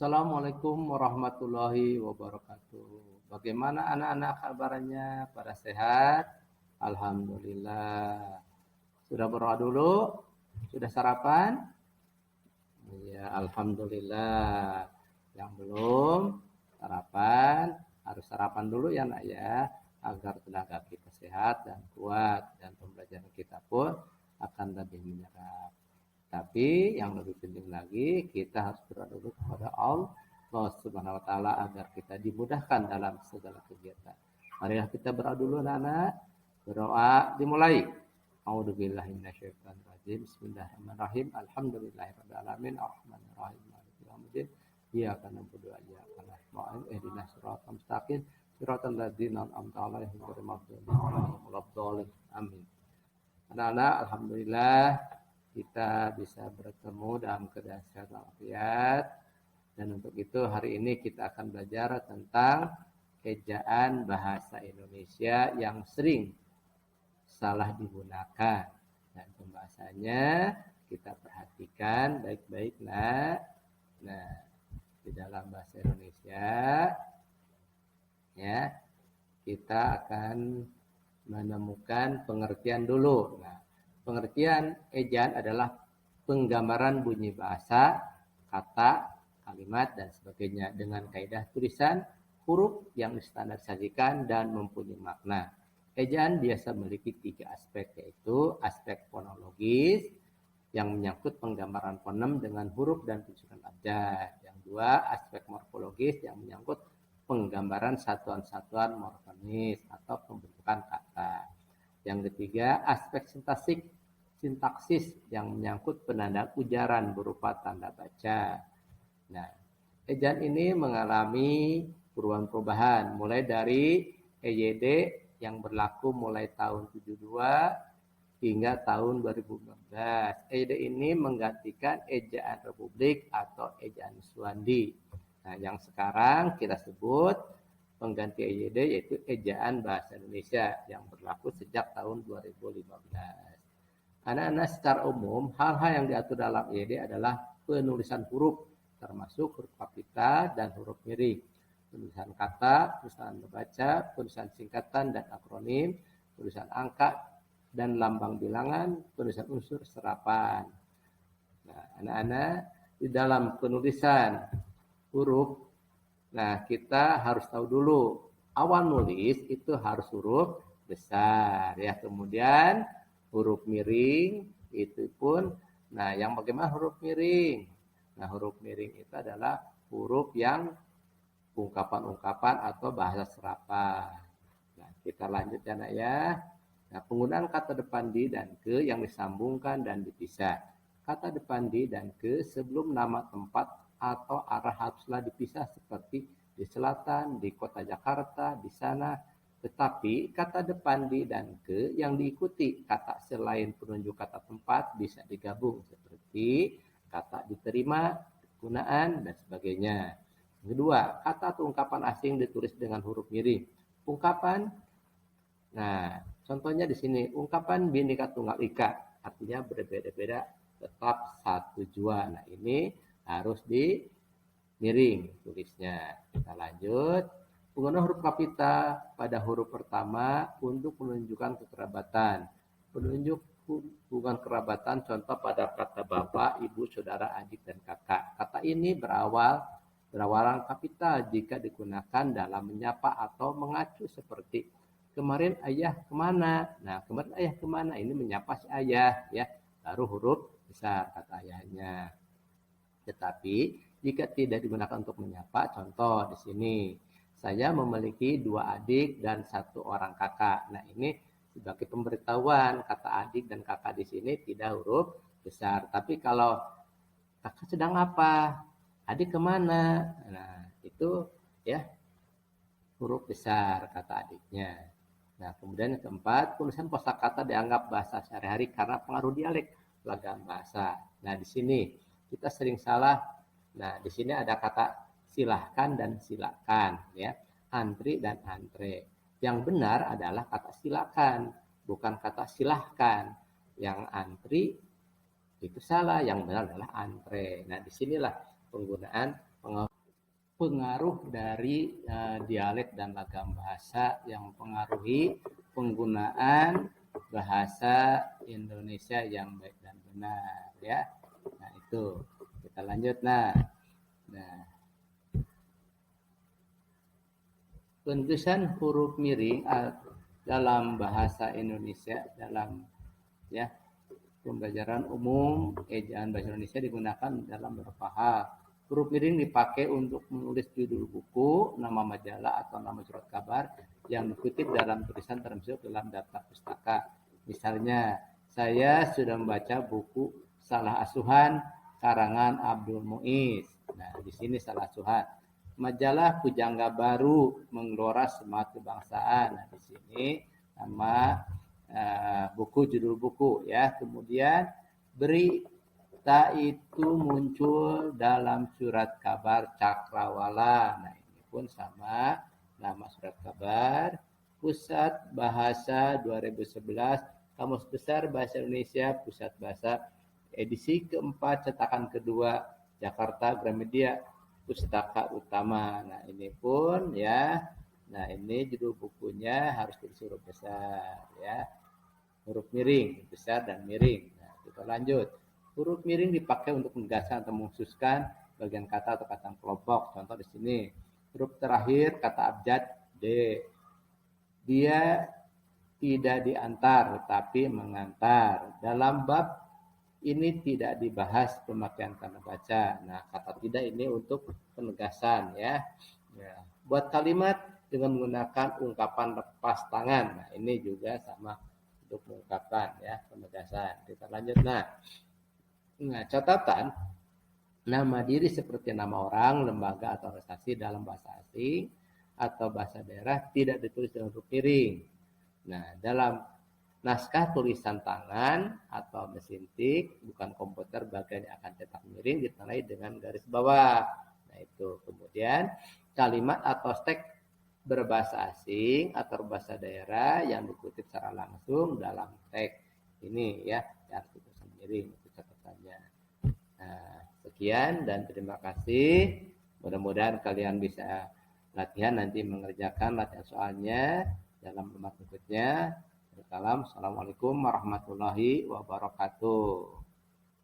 Assalamualaikum warahmatullahi wabarakatuh. Bagaimana anak-anak kabarnya? Pada sehat? Alhamdulillah. Sudah berdoa dulu? Sudah sarapan? Ya, alhamdulillah. Yang belum sarapan, harus sarapan dulu ya nak ya, agar tenaga kita sehat dan kuat dan pembelajaran kita pun akan lebih menyerap. Tapi yang lebih penting lagi, kita harus berdoa dulu kepada Allah Subhanahu wa taala agar kita dimudahkan dalam segala kegiatan. Marilah kita berdoa dulu anak-anak. Berdoa dimulai. A'udzubillahi minasyaitonir rajim. Bismillahirrahmanirrahim. Alhamdulillahirabbil alamin. Arrahmanirrahim. Maliki yaumiddin. Iyyaka na'budu wa iyyaka nasta'in. Ihdinas siratal mustaqim. Siratal ladzina an'amta 'alaihim ghairil maghdubi 'alaihim waladdallin. Amin. Anak-anak, alhamdulillah kita bisa bertemu dalam keadaan sehat walafiat. Dan untuk itu hari ini kita akan belajar tentang ejaan bahasa Indonesia yang sering salah digunakan. Dan pembahasannya kita perhatikan baik-baik nak. Nah, di dalam bahasa Indonesia ya, kita akan menemukan pengertian dulu. Nah, pengertian ejaan adalah penggambaran bunyi bahasa, kata, kalimat, dan sebagainya dengan kaidah tulisan huruf yang distandarisasikan dan mempunyai makna. Ejaan biasa memiliki 3 aspek, yaitu aspek fonologis yang menyangkut penggambaran fonem dengan huruf dan tulisan abjad. Yang 2, aspek morfologis yang menyangkut penggambaran satuan-satuan morfonis atau pembentukan kata. Yang ketiga, aspek sintaksis yang menyangkut penanda ujaran berupa tanda baca. Nah, ejaan ini mengalami perubahan mulai dari EYD yang berlaku mulai tahun 72 hingga tahun 2015. EYD ini menggantikan ejaan Republik atau ejaan Suwandi. Nah, yang sekarang kita sebut pengganti EYD yaitu ejaan bahasa Indonesia yang berlaku sejak tahun 2015. Anak-anak, secara umum hal-hal yang diatur dalam EYD adalah penulisan huruf termasuk huruf kapital dan huruf miring, tulisan kata, tulisan membaca, tulisan singkatan dan akronim, tulisan angka dan lambang bilangan, tulisan unsur serapan. Nah, anak-anak, di dalam penulisan huruf, nah kita harus tahu dulu awal nulis itu harus huruf besar ya, kemudian huruf miring itu pun, nah yang bagaimana huruf miring? Nah, huruf miring itu adalah huruf yang ungkapan-ungkapan atau bahasa serapan. Nah, kita lanjut ya nak ya. Nah, penggunaan kata depan di dan ke yang disambungkan dan dipisah. Kata depan di dan ke sebelum nama tempat atau arah haruslah dipisah seperti di selatan, di kota Jakarta, di sana. Tetapi kata depan di dan ke yang diikuti kata selain penunjuk kata tempat bisa digabung seperti kata diterima, penggunaan, dan sebagainya. Kedua, kata atau ungkapan asing ditulis dengan huruf miring. Ungkapan, nah contohnya di sini, ungkapan Bhinneka Tunggal Ika, artinya berbeda-beda tetap satu jua. Nah, ini harus di miring tulisnya. Kita lanjut. Penggunaan huruf kapital pada huruf pertama untuk menunjukkan kekerabatan. Penunjuk hubungan kerabatan contoh pada kata bapak, ibu, saudara, adik, dan kakak. Kata ini berawalan kapital jika digunakan dalam menyapa atau mengacu seperti kemarin ayah kemana. Nah, kemarin ayah kemana ini menyapa si ayah ya, baru huruf besar kata ayahnya. Tetapi jika tidak digunakan untuk menyapa, contoh di sini, saya memiliki 2 adik dan 1 orang kakak. Nah, ini sebagai pemberitahuan kata adik dan kakak di sini tidak huruf besar. Tapi kalau kakak sedang apa? Adik kemana? Nah, itu ya huruf besar kata adiknya. Nah, kemudian yang keempat, penulisan kosakata dianggap bahasa sehari-hari karena pengaruh dialek lagam bahasa. Nah, di sini kita sering salah. Nah, di sini ada kata silahkan dan silakan ya, antri dan antre. Yang benar adalah kata silakan, bukan kata silahkan. Yang antri itu salah, yang benar adalah antre. Nah, disinilah penggunaan pengaruh dari dialek dan lagam bahasa yang mempengaruhi penggunaan bahasa Indonesia yang baik dan benar, ya. Nah, itu kita lanjut. Nah, penulisan huruf miring dalam bahasa Indonesia dalam ya pembelajaran umum ejaan bahasa Indonesia digunakan dalam beberapa hal. Huruf miring dipakai untuk menulis judul buku, nama majalah atau nama surat kabar yang dikutip dalam tulisan termasuk dalam daftar pustaka. Misalnya, saya sudah membaca buku Salah Asuhan karangan Abdul Muiz. Nah, di sini salah asuhan. Majalah Pujangga Baru menggelora semangat kebangsaan. Nah, di sini nama buku, judul buku, ya. Kemudian berita itu muncul dalam surat kabar Cakrawala. Nah, ini pun sama nama surat kabar. Pusat Bahasa 2011, Kamus Besar Bahasa Indonesia, Pusat Bahasa, edisi keempat, cetakan kedua, Jakarta Gramedia Pustaka Utama. Nah, ini pun ya. Nah, ini judul bukunya harus tulis huruf besar, ya. Huruf miring, besar dan miring. Nah, kita lanjut. Huruf miring dipakai untuk menegaskan atau mengkhususkan bagian kata atau kata kelompok. Contoh di sini, huruf terakhir kata abjad D. Dia tidak diantar, tapi mengantar. Dalam bab ini tidak dibahas pemakaian tanda baca. Nah, kata tidak ini untuk penegasan, ya. Buat kalimat dengan menggunakan ungkapan lepas tangan. Nah, ini juga sama untuk mengungkapkan, ya, penegasan. Kita lanjut. Nah, catatan nama diri seperti nama orang, lembaga atau organisasi dalam bahasa asing atau bahasa daerah tidak ditulis dengan huruf miring. Nah, dalam naskah tulisan tangan atau mesin tik, bukan komputer, bagian yang akan cetak miring ditandai dengan garis bawah. Nah, itu. Kemudian kalimat atau teks berbahasa asing atau bahasa daerah yang dikutip secara langsung dalam teks ini, ya, harus tulisan miring, itu catatannya. Nah, sekian dan terima kasih. Mudah-mudahan kalian bisa latihan nanti mengerjakan latihan soalnya dalam lembar berikutnya. Assalamualaikum warahmatullahi wabarakatuh.